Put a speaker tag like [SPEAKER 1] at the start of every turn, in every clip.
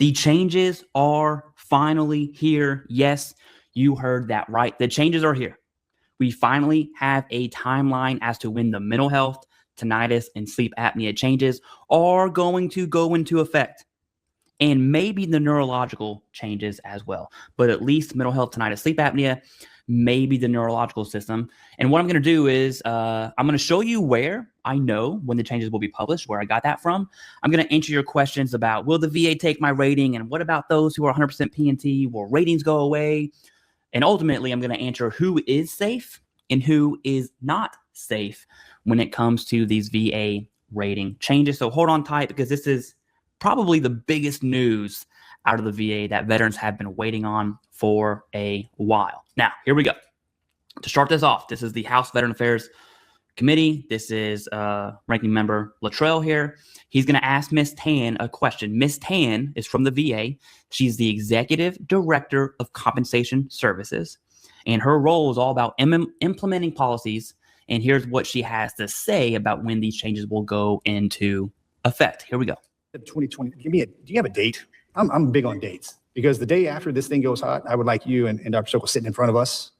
[SPEAKER 1] The changes are finally here. Yes, you heard that right. The changes are here. We finally have a timeline as to when the mental health, tinnitus, and sleep apnea changes are going to go into effect. And maybe the neurological changes as well. But at least mental health, tinnitus, sleep apnea, maybe the neurological system. And what I'm going to do is I'm going to show you where I know when the changes will be published, where I got that from. I'm going to answer your questions about, will the VA take my rating? And what about those who are 100% P&T? Will ratings go away? And ultimately, I'm going to answer who is safe and who is not safe when it comes to these VA rating changes. So hold on tight, because this is probably the biggest news out of the VA that veterans have been waiting on for a while. Now, here we go. To start this off, this is the House Veteran Affairs Committee. This is Ranking Member Luttrell here. He's going to ask Ms. Tan a question. Ms. Tan is from the VA. She's the Executive Director of Compensation Services, and her role is all about implementing policies. And here's what she has to say about when these changes will go into effect. Here we go.
[SPEAKER 2] 2020. Do you have a date? I'm big on dates, because the day after this thing goes hot, I would like you and Dr. Sokol sitting in front of us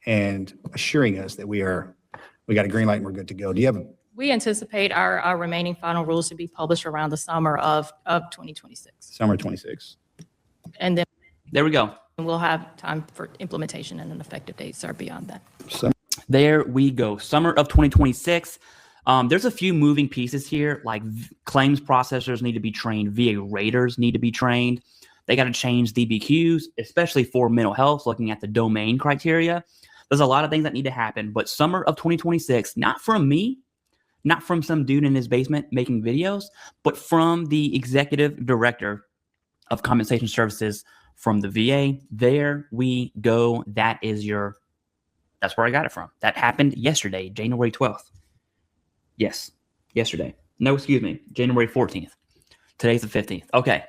[SPEAKER 2] and assuring us that we got a green light and we're good to go. Do you have
[SPEAKER 3] We anticipate our remaining final rules to be published around the summer of 2026.
[SPEAKER 2] Summer 26?
[SPEAKER 3] And then
[SPEAKER 1] There we go.
[SPEAKER 3] we'll have time for implementation, and an effective date start beyond that.
[SPEAKER 1] There we go. Summer of 2026. There's a few moving pieces here, like claims processors need to be trained, VA raters need to be trained. They got to change DBQs, especially for mental health, looking at the domain criteria. There's a lot of things that need to happen, but summer of 2026, not from me, not from some dude in his basement making videos, but from the Executive Director of Compensation Services from the VA. There we go. That's where I got it from. That happened yesterday, January 12th. Yes, yesterday. No, excuse me, January 14th. Today's the 15th. Okay,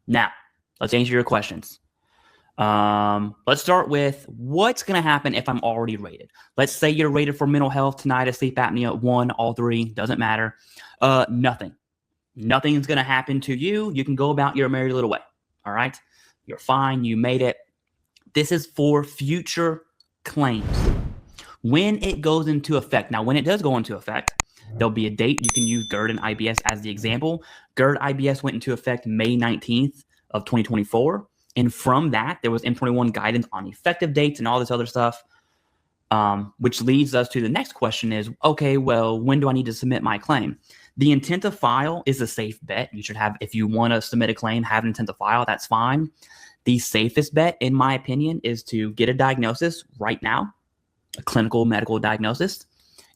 [SPEAKER 1] now let's answer your questions. Let's start with what's going to happen if I'm already rated. Let's say you're rated for mental health, tinnitus, sleep apnea, 1, all 3, doesn't matter. Nothing. Nothing's going to happen to you. You can go about your merry little way. All right? You're fine. You made it. This is for future claims. When it goes into effect. Now, when it does go into effect, there'll be a date. You can use GERD and IBS as the example. GERD IBS went into effect May 19th of 2024. And from that, there was M21 guidance on effective dates and all this other stuff, which leads us to the next question is, okay, well, when do I need to submit my claim? The intent to file is a safe bet. You should have, if you want to submit a claim, have an intent to file, that's fine. The safest bet, in my opinion, is to get a diagnosis right now, a clinical medical diagnosis,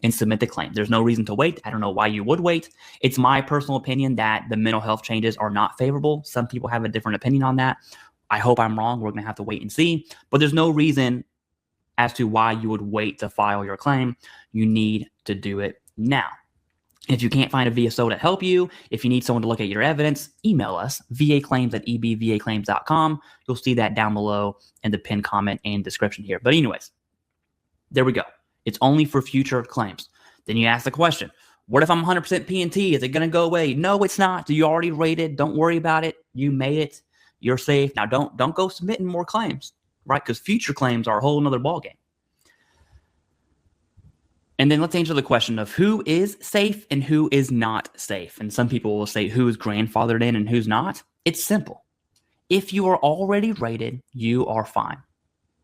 [SPEAKER 1] and submit the claim. There's no reason to wait. I don't know why you would wait. It's my personal opinion that the mental health changes are not favorable. Some people have a different opinion on that. I hope I'm wrong. We're going to have to wait and see. But there's no reason as to why you would wait to file your claim. You need to do it now. If you can't find a VSO to help you, if you need someone to look at your evidence, email us, vaclaims@ebvaclaims.com. You'll see that down below in the pinned comment and description here. But anyways, there we go. It's only for future claims. Then you ask the question, what if I'm 100% P&T? Is it going to go away? No, it's not. You already rated. Don't worry about it. You made it. You're safe. Now, don't go submitting more claims, right? Because future claims are a whole nother ballgame. And then let's answer the question of who is safe and who is not safe. And some people will say who is grandfathered in and who's not. It's simple. If you are already rated, you are fine.